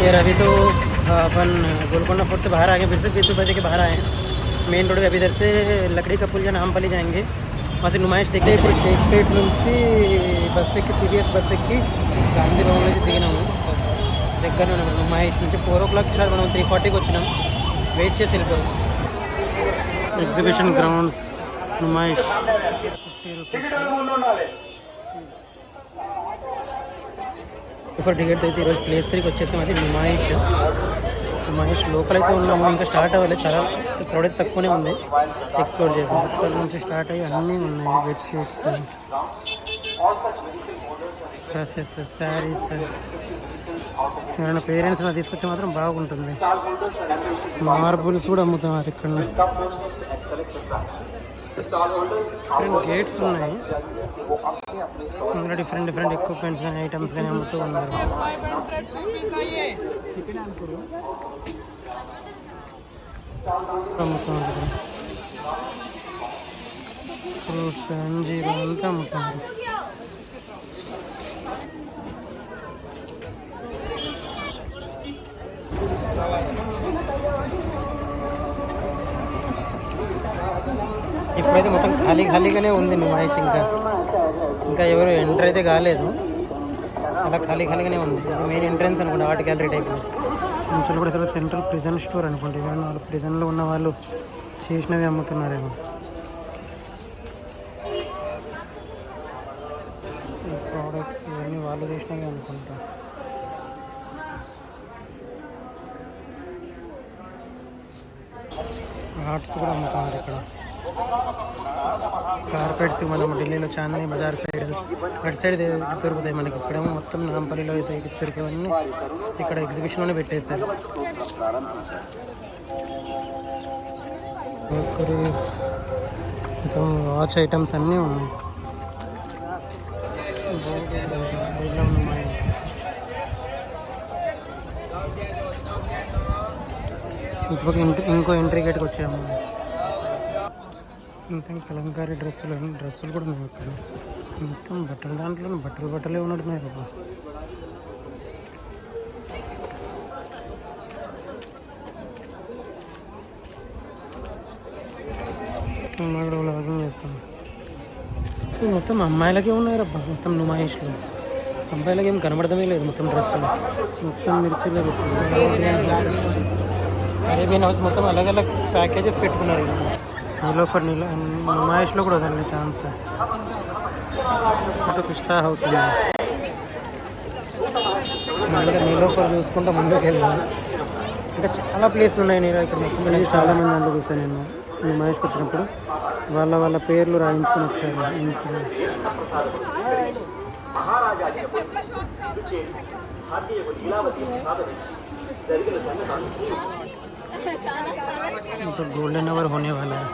यार अभी तो अपन गोलकोंडा फोर्ट से बाहर आ गए, फिर से 20 रुपये के बाहर आए हैं मेन रोड पे। अभी इधर से लकड़ी का पुल या नामपल्ली जाएंगे, वहाँ से नुमाइश देखते ఇప్పుడు షేక్పేట్ నుంచి బస్ ఎక్కి సిబిఎస్ బస్ ఎక్కి గాంధీ భవన్ నుంచి దిగినాము. దగ్గర నుమాయిష్ నుంచి 4 o'clock స్టార్ట్, మనం 3:40కి వచ్చినాం. వెయిట్ చేసి వెళ్ళిపోయాం. Exhibition grounds Numaish 50 rupees for ticket. అయితే ఈరోజు ప్లేస్ 3కి వచ్చేసాం. అది నుమాయిష్. నుమాయిష్ లోపలైతే ఉన్నాము, ఇంకా స్టార్ట్ అవ్వలేదు. చాలా క్రౌడ్ అయితే తక్కువనే ఉంది. ఎక్స్ప్లోర్ చేసాం. ఇక్కడ నుంచి స్టార్ట్ అయ్యి అన్నీ ఉన్నాయి. Bedsheets, dresses, saris. ఎవరైనా పేరెంట్స్ తీసుకొచ్చి మాత్రం బాగుంటుంది. మార్బుల్స్ కూడా అమ్ముతున్నారు ఇక్కడ. గేట్స్ ఉన్నాయి, ఇంకా డిఫరెంట్ డిఫరెంట్ ఎక్విప్మెంట్స్ కానీ ఐటమ్స్ కానీ అమ్ముతూ ఉన్నారు. అమ్ముతున్నారు ఫ్రూట్స్, అంజీరు అంతా అమ్ముతున్నారు. ఇప్పుడైతే మొత్తం ఖాళీగానే ఉంది నుమాయిష్. ఇంకా ఎవరు ఎంటర్ అయితే కాలేదు. చాలా ఖాళీగానే ఉంది. మెయిన్ ఎంట్రన్స్ అనుకుంటా, ఆర్ట్ గ్యాలరీ టైప్. ఇంట్లో కూడా అసలు సెంట్రల్ ప్రిజన్ స్టోర్ అనుకుంటా. ఇవన్నీ వాళ్ళు ప్రిజన్లో ఉన్న వాళ్ళు చేసినవి అమ్ముతున్నారేమో. ఈ ప్రోడక్ట్స్ ఇవన్నీ వాళ్ళు చేసినవి అనుకుంటా. ఆర్ట్స్ కూడా అమ్ముతున్నారు ఇక్కడ. కార్పెట్స్ మనం ఢిల్లీలో చాందని బజార్ సైడ్ అటు సైడ్ దొరుకుతాయి మనకి. ఇక్కడేమో మొత్తం నాంపల్లిలో అయితే దొరికేవన్నీ ఇక్కడ ఎగ్జిబిషన్లోనే పెట్టేశారు. మొత్తం వాచ్ ఐటమ్స్ అన్నీ ఉన్నాయి. ఇప్పుడు ఇంకో ఎంట్రీ గేట్కి వచ్చాము. మొత్తం కలంకారీ డ్రెస్సులు కూడా మేము ఇక్కడ. మొత్తం బట్టల దాంట్లో బట్టలే ఉన్నట్టున్నాయి కదా. ఇక్కడ వ్లాగింగ్ చేస్తాం. మొత్తం అమ్మాయిలకే ఉన్నాయి రబ్బా మొత్తం నుమాయిష్లు. అబ్బాయిలకి ఏం కనబడటమే లేదు. మొత్తం డ్రెస్సులు మొత్తం మిర్చిలో అరేబియన్ హౌస్ మొత్తం అలగ్ ప్యాకేజెస్ పెట్టుకున్నారు. నీలోఫర్ నుమాయిష్లో కూడా వదలే ఛాన్స్. అంటే పిస్తా హౌస్ ఉంది. మళ్ళీ నీలోఫర్ చూసుకుంటా ముందుకు వెళ్దాం. ఇంకా చాలా ప్లేస్లు ఉన్నాయి. నేను ఇక్కడ మొత్తం చాలామంది దాంట్లో చూసాను. నేను నుమాయిష్కి వచ్చినప్పుడు వాళ్ళ పేర్లు రాయించుకొని వచ్చారు. तो गोल्डन आवर होने वाला है.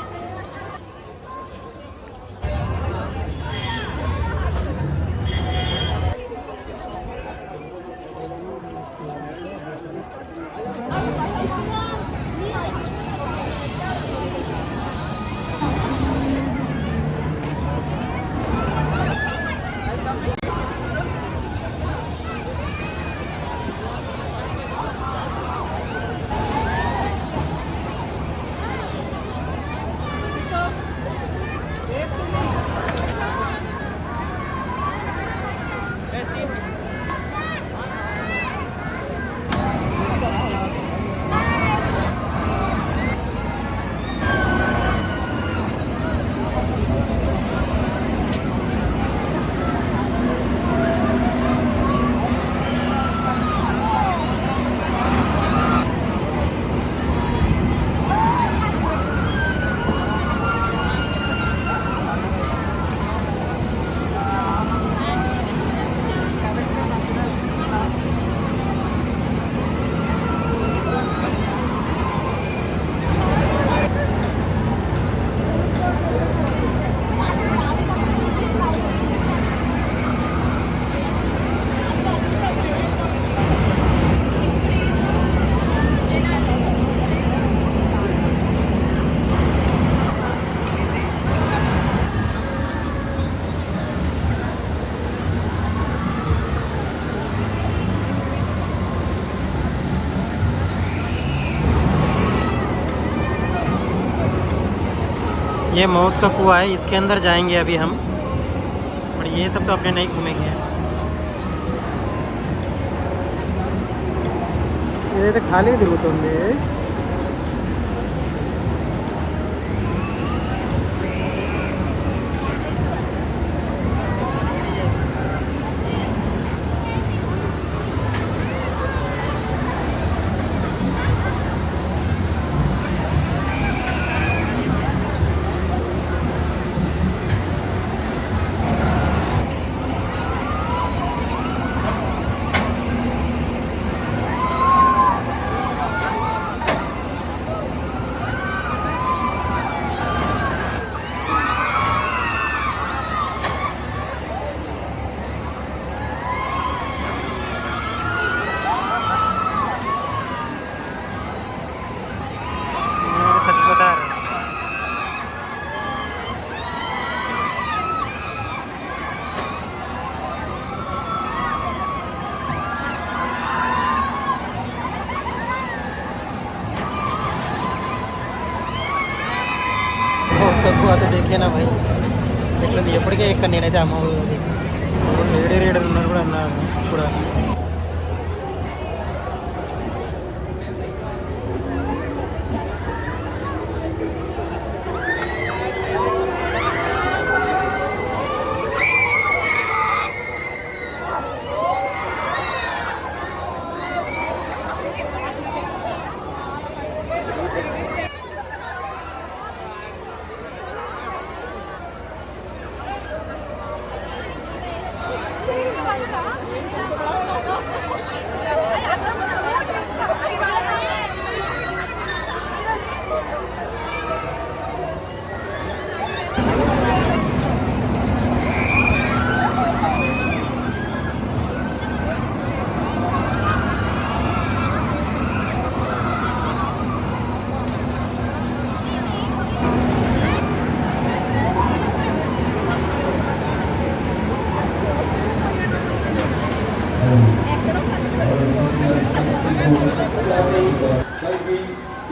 ये मौत का कुआं है, इसके अंदर जाएंगे अभी हम। और ये सब तो अपने नहीं घूमेंगे। ఇదైతే ఖాళీ తిరుగుతుంది. सच बता रहे हैं। తక్కువ అయితే దేకేనా భాయ్ ఇట్లా ఎప్పటికే ఇక్కడ నేనైతే అమ్మ లేడీ రీడర్ ఉన్నారు కూడా అన్నారు చూడాలి.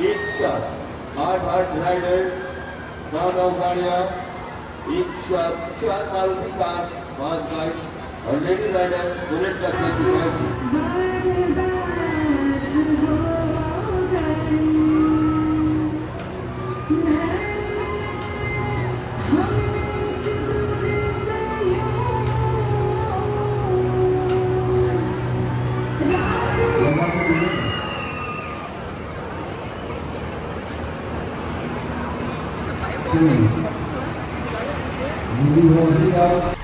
एक शॉट 8 राइडर 9 गाड़ियां एक शॉट 4 मारुति कार 5 बाइक और लेडी राइडर बुलेट का Movie